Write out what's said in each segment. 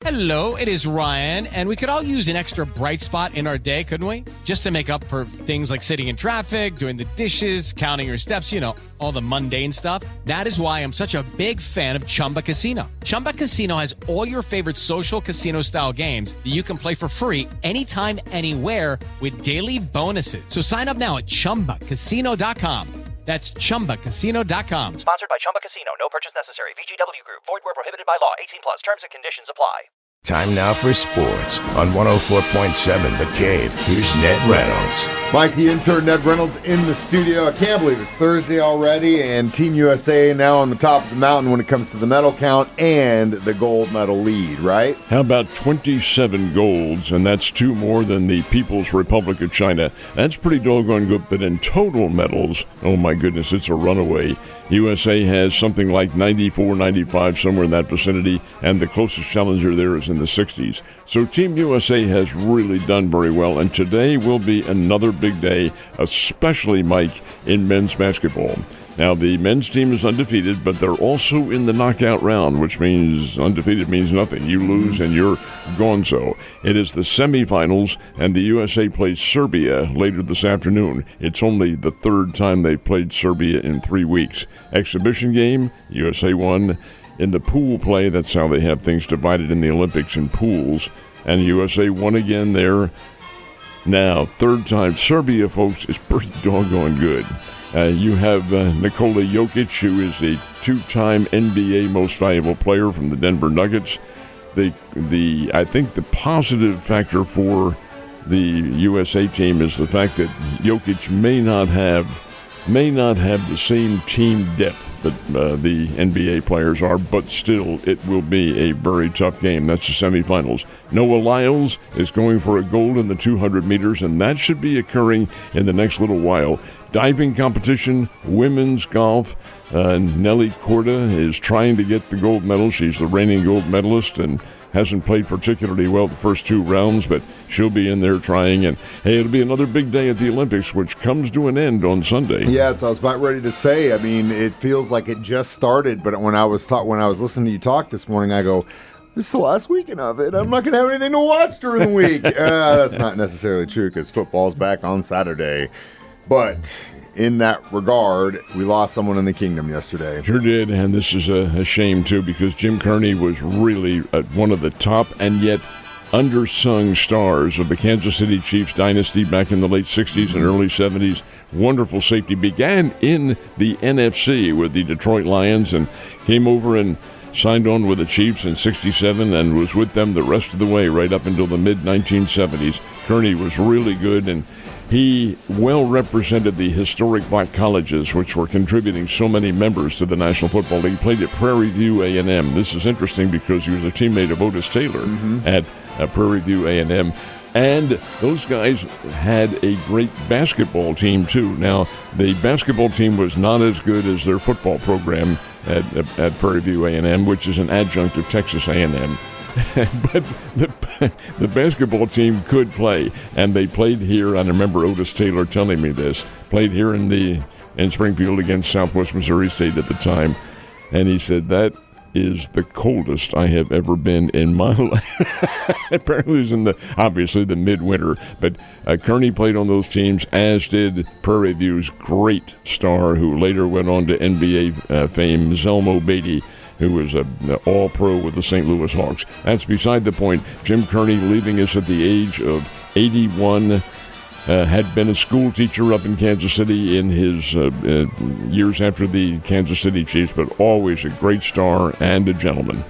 Hello, it is Ryan, and we could all use an extra bright spot in our day, couldn't we? Just to make up for things like sitting in traffic, doing the dishes, counting your steps, all the mundane stuff. That is why I'm such a big fan of Chumba Casino. Chumba Casino has all your favorite social casino-style games that you can play for free anytime, anywhere with daily bonuses. So sign up now at ChumbaCasino.com. That's ChumbaCasino.com. Sponsored by Chumba Casino. No purchase necessary. VGW Group. Void where prohibited by law. 18 plus. Terms and conditions apply. Time now for sports on 104.7 The Cave. Here's Ned Reynolds. Mike, the intern, Ned Reynolds, in the studio. I can't believe it's Thursday already, and Team USA now on the top of the mountain when it comes to the medal count and the gold medal lead, right? How about 27 golds, and that's 2 more than the People's Republic of China. That's pretty doggone good, but in total medals, oh my goodness, it's a runaway. USA has something like 94, 95, somewhere in that vicinity, and the closest challenger there is in the 60s. So Team USA has really done very well, and today will be another big day, especially, Mike, in men's basketball. Now, the men's team is undefeated, but they're also in the knockout round, which means undefeated means nothing. You lose and you're gonzo. It is the semifinals, and the USA plays Serbia later this afternoon. It's only the 3rd time they've played Serbia in 3 weeks. Exhibition game, USA won. In the pool play, that's how they have things divided in the Olympics in pools, and USA won again there. Now, 3rd time. Serbia, folks, is pretty doggone good. You have Nikola Jokic, who is a 2-time NBA Most Valuable Player from the Denver Nuggets. I think the positive factor for the USA team is the fact that Jokic may not have the same team depth that the NBA players are, but still it will be a very tough game. That's the semifinals. Noah Lyles is going for a gold in the 200 meters, and that should be occurring in the next little while. Diving competition, women's golf. Nelly Korda is trying to get the gold medal. She's the reigning gold medalist and hasn't played particularly well the first 2 rounds, but she'll be in there trying. And, hey, it'll be another big day at the Olympics, which comes to an end on Sunday. Yeah, I was about ready to say. I mean, it feels like it just started, but when I was listening to you talk this morning, I go, this is the last weekend of it. I'm not going to have anything to watch during the week. That's not necessarily true because football's back on Saturday. But in that regard, we lost someone in the kingdom yesterday. Sure did, and this is a shame, too, because Jim Kearney was really one of the top and yet undersung stars of the Kansas City Chiefs dynasty back in the late 60s and early 70s. Wonderful safety. Began in the NFC with the Detroit Lions and came over and signed on with the Chiefs in 67 and was with them the rest of the way right up until the mid-1970s. Kearney was really good, and he well represented the historic black colleges, which were contributing so many members to the National Football League. He played at Prairie View A&M. This is interesting because he was a teammate of Otis Taylor at Prairie View A&M. And those guys had a great basketball team, too. Now, the basketball team was not as good as their football program at Prairie View A&M, which is an adjunct of Texas A&M. But the basketball team could play, and they played here. I remember Otis Taylor telling me this. Played here in Springfield against Southwest Missouri State at the time, and he said that is the coldest I have ever been in my life. Apparently, it was obviously the midwinter, but Kearney played on those teams, as did Prairie View's great star, who later went on to NBA fame, Zelmo Beatty, who was an all-pro with the St. Louis Hawks. That's beside the point. Jim Kearney, leaving us at the age of 81, had been a school teacher up in Kansas City in his years after the Kansas City Chiefs, but always a great star and a gentleman.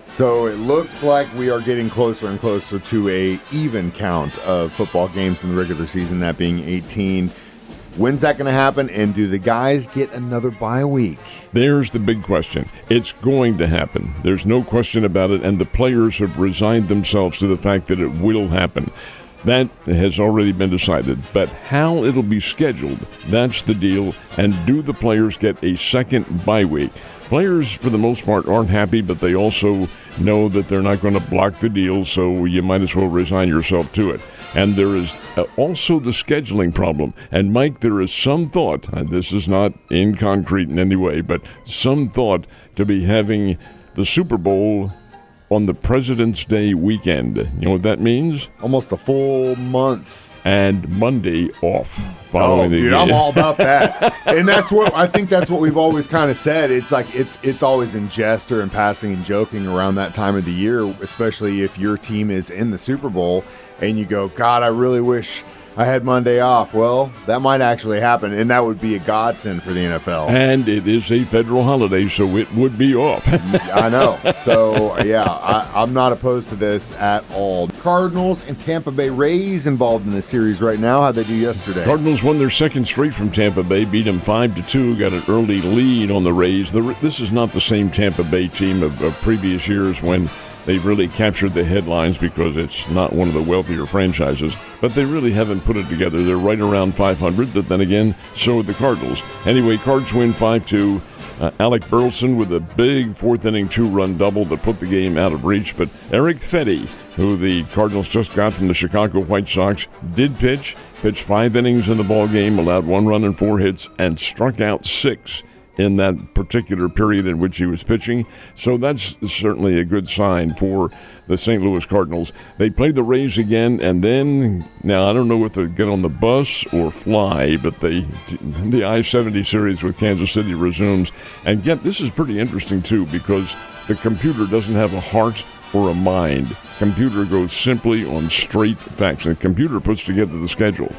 So it looks like we are getting closer and closer to a even count of football games in the regular season, that being 18. When's that going to happen, and do the guys get another bye week? There's the big question. It's going to happen. There's no question about it, and the players have resigned themselves to the fact that it will happen. That has already been decided, but how it'll be scheduled, that's the deal, and do the players get a second bye week? Players, for the most part, aren't happy, but they also know that they're not going to block the deal, so you might as well resign yourself to it. And there is also the scheduling problem. And, Mike, there is some thought, and this is not in concrete in any way, but some thought to be having the Super Bowl on the President's Day weekend. You know what that means? Almost a full month. And Monday off following the game. I'm all about that. And I think that's what we've always kind of said. It's like it's always in jest or in passing and joking around that time of the year, especially if your team is in the Super Bowl and you go, God, I really wish I had Monday off. Well, that might actually happen, and that would be a godsend for the NFL. And it is a federal holiday, so it would be off. I know. So, yeah, I'm not opposed to this at all. Cardinals and Tampa Bay Rays involved in this series right now. How'd they do yesterday? Cardinals won their second straight from Tampa Bay, beat them 5-2, got an early lead on the Rays. This is not the same Tampa Bay team of previous years when they've really captured the headlines because it's not one of the wealthier franchises, but they really haven't put it together. They're right around 500, but then again, so are the Cardinals. Anyway, Cards win 5-2. Alec Burleson with a big fourth-inning two-run double that put the game out of reach, but Eric Fetty, who the Cardinals just got from the Chicago White Sox, did pitched 5 innings in the ball game, allowed 1 run and 4 hits, and struck out 6 in that particular period in which he was pitching. So that's certainly a good sign for the St. Louis Cardinals. They played the Rays again, and then, now I don't know if they'll get on the bus or fly, but the I-70 series with Kansas City resumes. And yet, this is pretty interesting, too, because the computer doesn't have a heart or a mind. Computer goes simply on straight facts. And the computer puts together the schedule.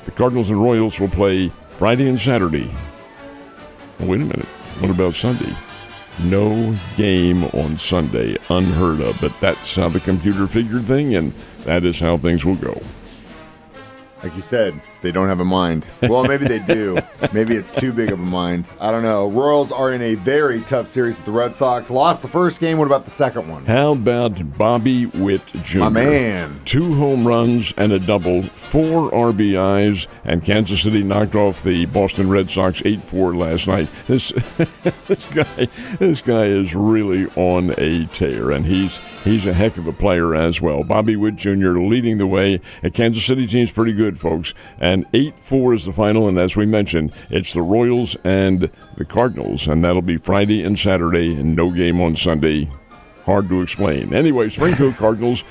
The Cardinals and Royals will play Friday and Saturday. Oh, wait a minute. What about Sunday? No game on Sunday. Unheard of. But that's how the computer figured thing, and that is how things will go. Like you said, they don't have a mind. Well, maybe they do. Maybe it's too big of a mind. I don't know. Royals are in a very tough series with the Red Sox. Lost the first game. What about the second one? How about Bobby Witt Jr.? My man. 2 home runs and a double, 4 RBIs, and Kansas City knocked off the Boston Red Sox 8-4 last night. This guy is really on a tear, and he's a heck of a player as well. Bobby Witt Jr. leading the way. A Kansas City team's pretty good, folks. And 8-4 is the final, and as we mentioned, it's the Royals and the Cardinals, and that'll be Friday and Saturday, and no game on Sunday. Hard to explain. Anyway, Springfield Cardinals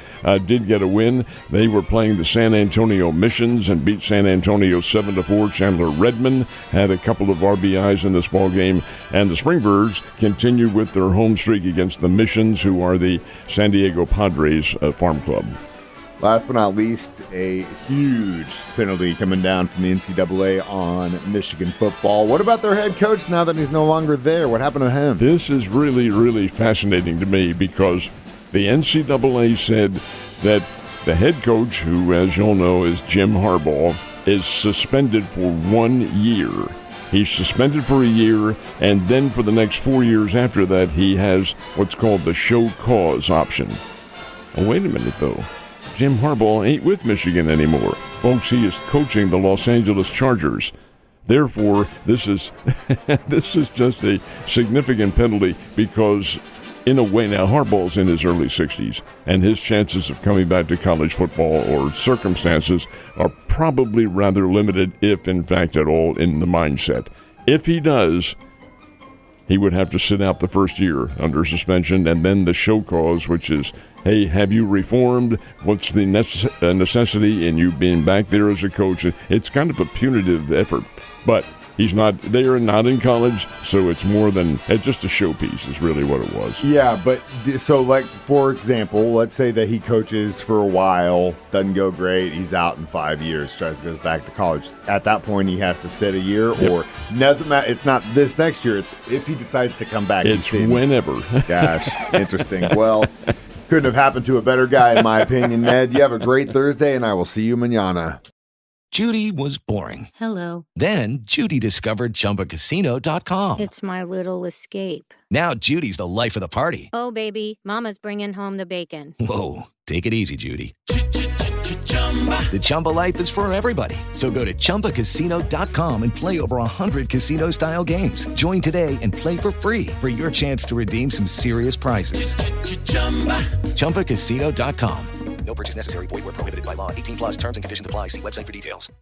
did get a win. They were playing the San Antonio Missions and beat San Antonio 7-4. Chandler Redmond had a couple of RBIs in this ball game, and the Springbirds continued with their home streak against the Missions, who are the San Diego Padres farm club. Last but not least, a huge penalty coming down from the NCAA on Michigan football. What about their head coach now that he's no longer there? What happened to him? This is really, really fascinating to me because the NCAA said that the head coach, who, as you'll know, is Jim Harbaugh, is suspended for 1 year. He's suspended for a year, and then for the next 4 years after that, he has what's called the show cause option. Oh, wait a minute, though. Jim Harbaugh ain't with Michigan anymore. Folks, he is coaching the Los Angeles Chargers. Therefore, this is this is just a significant penalty because, in a way, now Harbaugh's in his early 60s, and his chances of coming back to college football or circumstances are probably rather limited, if in fact at all, in the mindset. If he does, he would have to sit out the first year under suspension, and then the show cause, which is, hey, have you reformed? What's the necessity in you being back there as a coach? It's kind of a punitive effort, but he's not there and not in college, so it's more than just a showpiece is really what it was. Yeah, but so like, for example, let's say that he coaches for a while, doesn't go great, he's out in 5 years, tries to go back to college. At that point, he has to sit a year, or doesn't matter. It's not this next year. It's if he decides to come back. It's whenever. Gosh, interesting. Well, couldn't have happened to a better guy, in my opinion, Ned. You have a great Thursday, and I will see you mañana. Judy was boring. Hello. Then Judy discovered ChumbaCasino.com. It's my little escape. Now Judy's the life of the party. Oh, baby, mama's bringing home the bacon. Whoa, take it easy, Judy. The Chumba life is for everybody. So go to ChumbaCasino.com and play over 100 casino-style games. Join today and play for free for your chance to redeem some serious prizes. ChumbaCasino.com. No purchase necessary. Void where prohibited by law. 18+ terms and conditions apply. See website for details.